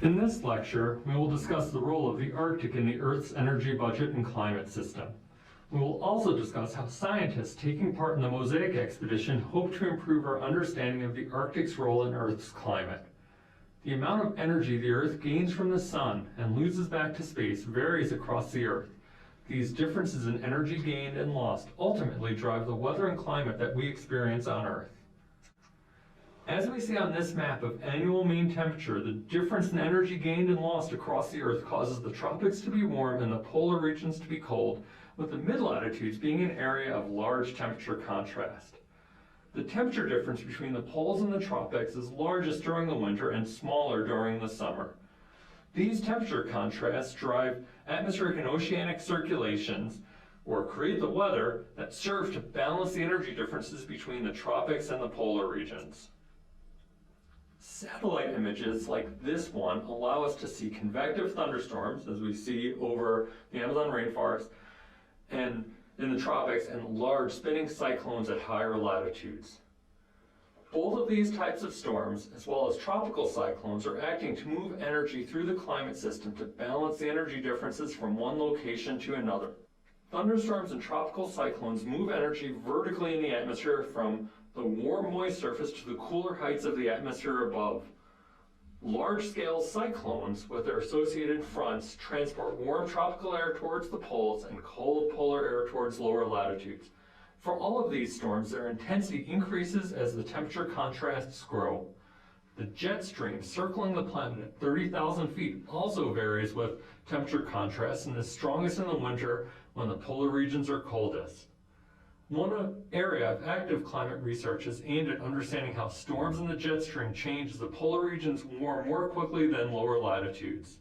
In this lecture, we will discuss the role of the Arctic in the Earth's energy budget and climate system. We will also discuss how scientists taking part in the MOSAiC expedition hope to improve our understanding of the Arctic's role in Earth's climate. The amount of energy the Earth gains from the sun and loses back to space varies across the Earth. These differences in energy gained and lost ultimately drive the weather and climate that we experience on Earth. As we see on this map of annual mean temperature, the difference in energy gained and lost across the Earth causes the tropics to be warm and the polar regions to be cold, with the mid-latitudes being an area of large temperature contrast. The temperature difference between the poles and the tropics is largest during the winter and smaller during the summer. These temperature contrasts drive atmospheric and oceanic circulations, or create the weather that serve to balance the energy differences between the tropics and the polar regions. Satellite images like this one allow us to see convective thunderstorms, as we see over the Amazon rainforest and in the tropics, and large spinning cyclones at higher latitudes. Both of these types of storms, as well as tropical cyclones, are acting to move energy through the climate system to balance the energy differences from one location to another. Thunderstorms and tropical cyclones move energy vertically in the atmosphere from the warm, moist surface to the cooler heights of the atmosphere above. Large-scale cyclones, with their associated fronts, transport warm tropical air towards the poles and cold polar air towards lower latitudes. For all of these storms, their intensity increases as the temperature contrasts grow. The jet stream circling the planet at 30,000 feet also varies with temperature contrast and is strongest in the winter when the polar regions are coldest. One area of active climate research is aimed at understanding how storms in the jet stream change as the polar regions warm more quickly than lower latitudes.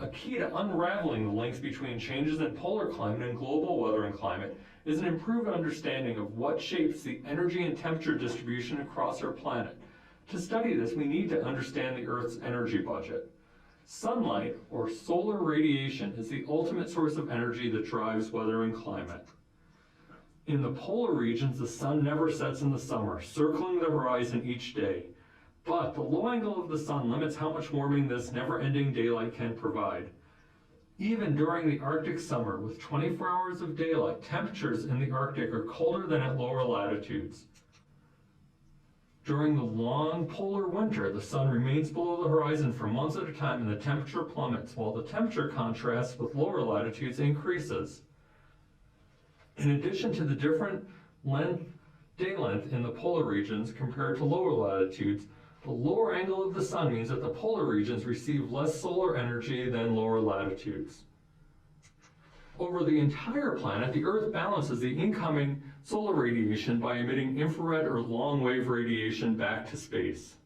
A key to unraveling the links between changes in polar climate and global weather and climate is an improved understanding of what shapes the energy and temperature distribution across our planet. To study this, we need to understand the Earth's energy budget. Sunlight, or solar radiation, is the ultimate source of energy that drives weather and climate. In the polar regions, the sun never sets in the summer, circling the horizon each day. But the low angle of the sun limits how much warming this never-ending daylight can provide. Even during the Arctic summer, with 24 hours of daylight, temperatures in the Arctic are colder than at lower latitudes. During the long polar winter, the sun remains below the horizon for months at a time and the temperature plummets, while the temperature contrast with lower latitudes increases. In addition to the different day length in the polar regions compared to lower latitudes, the lower angle of the sun means that the polar regions receive less solar energy than lower latitudes. Over the entire planet, the Earth balances the incoming solar radiation by emitting infrared or long-wave radiation back to space.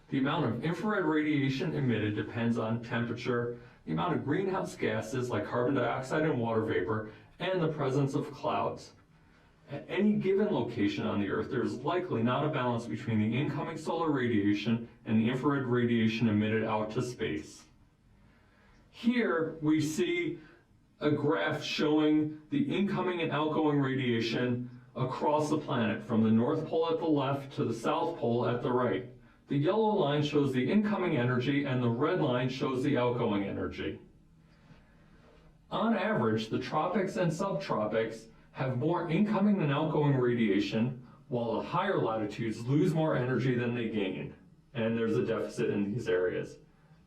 The amount of infrared radiation emitted depends on temperature, the amount of greenhouse gases like carbon dioxide and water vapor, and the presence of clouds. At any given location on the Earth, there is likely not a balance between the incoming solar radiation and the infrared radiation emitted out to space. Here we see a graph showing the incoming and outgoing radiation across the planet, from the North Pole at the left to the South Pole at the right. The yellow line shows the incoming energy and the red line shows the outgoing energy. On average, the tropics and subtropics have more incoming than outgoing radiation, while the higher latitudes lose more energy than they gain, and there's a deficit in these areas.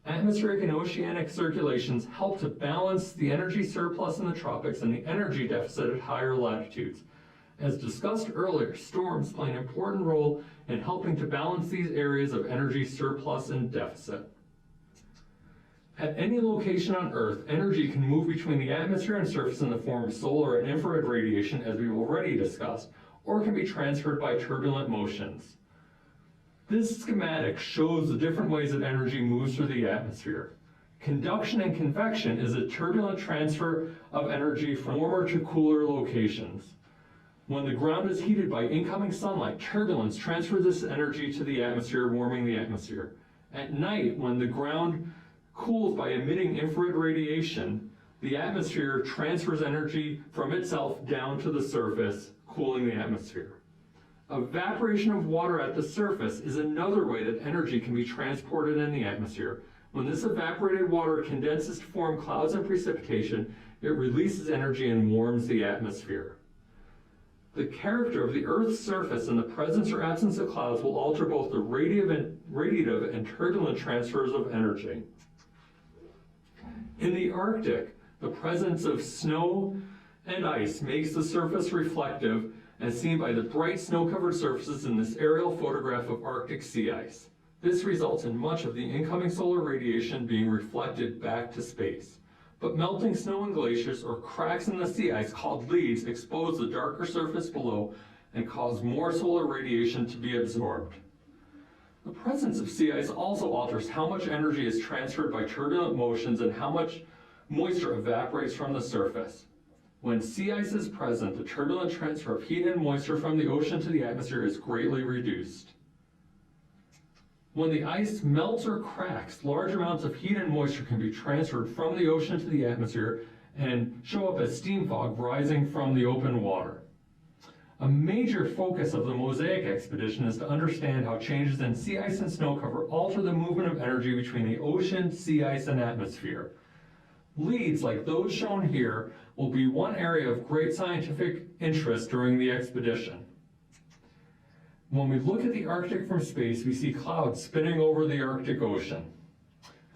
Atmospheric and oceanic circulations help to balance the energy surplus in the tropics and the energy deficit at higher latitudes. As discussed earlier, storms play an important role in helping to balance these areas of energy surplus and deficit. At any location on Earth, energy can move between the atmosphere and surface in the form of solar and infrared radiation, as we've already discussed, or can be transferred by turbulent motions. This schematic shows the different ways that energy moves through the atmosphere. Conduction and convection is a turbulent transfer of energy from warmer to cooler locations. When the ground is heated by incoming sunlight, turbulence transfers this energy to the atmosphere, warming the atmosphere. At night, when the ground cools by emitting infrared radiation, the atmosphere transfers energy from itself down to the surface, cooling the atmosphere. Evaporation of water at the surface is another way that energy can be transported in the atmosphere. When this evaporated water condenses to form clouds and precipitation, it releases energy and warms the atmosphere. The character of the Earth's surface and the presence or absence of clouds will alter both the radiative and turbulent transfers of energy. In the Arctic, the presence of snow and ice makes the surface reflective, as seen by the bright snow-covered surfaces in this aerial photograph of Arctic sea ice. This results in much of the incoming solar radiation being reflected back to space. But melting snow and glaciers or cracks in the sea ice called leads expose the darker surface below and cause more solar radiation to be absorbed. The presence of sea ice also alters how much energy is transferred by turbulent motions and how much moisture evaporates from the surface. When sea ice is present, the turbulent transfer of heat and moisture from the ocean to the atmosphere is greatly reduced. When the ice melts or cracks, large amounts of heat and moisture can be transferred from the ocean to the atmosphere and show up as steam fog rising from the open water. A major focus of the MOSAiC expedition is to understand how changes in sea ice and snow cover alter the movement of energy between the ocean, sea ice, and atmosphere. Leads like those shown here will be one area of great scientific interest during the expedition. When we look at the Arctic from space, we see clouds spinning over the Arctic Ocean.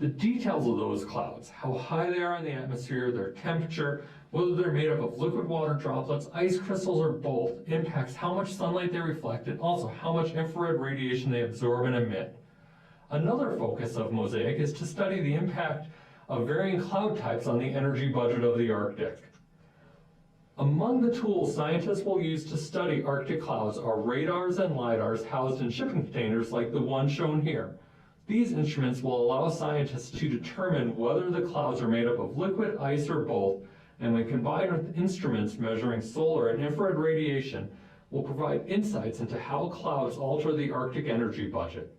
The details of those clouds, how high they are in the atmosphere, their temperature, whether they're made up of liquid water droplets, ice crystals, or both, impacts how much sunlight they reflect and also how much infrared radiation they absorb and emit. Another focus of MOSAiC is to study the impact of varying cloud types on the energy budget of the Arctic. Among the tools scientists will use to study Arctic clouds are radars and lidars housed in shipping containers like the one shown here. These instruments will allow scientists to determine whether the clouds are made up of liquid, ice, or both, and when combined with instruments measuring solar and infrared radiation, will provide insights into how clouds alter the Arctic energy budget.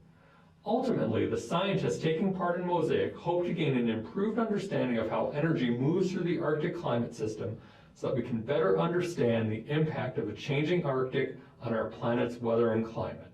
Ultimately, the scientists taking part in MOSAiC hope to gain an improved understanding of how energy moves through the Arctic climate system so that we can better understand the impact of a changing Arctic on our planet's weather and climate.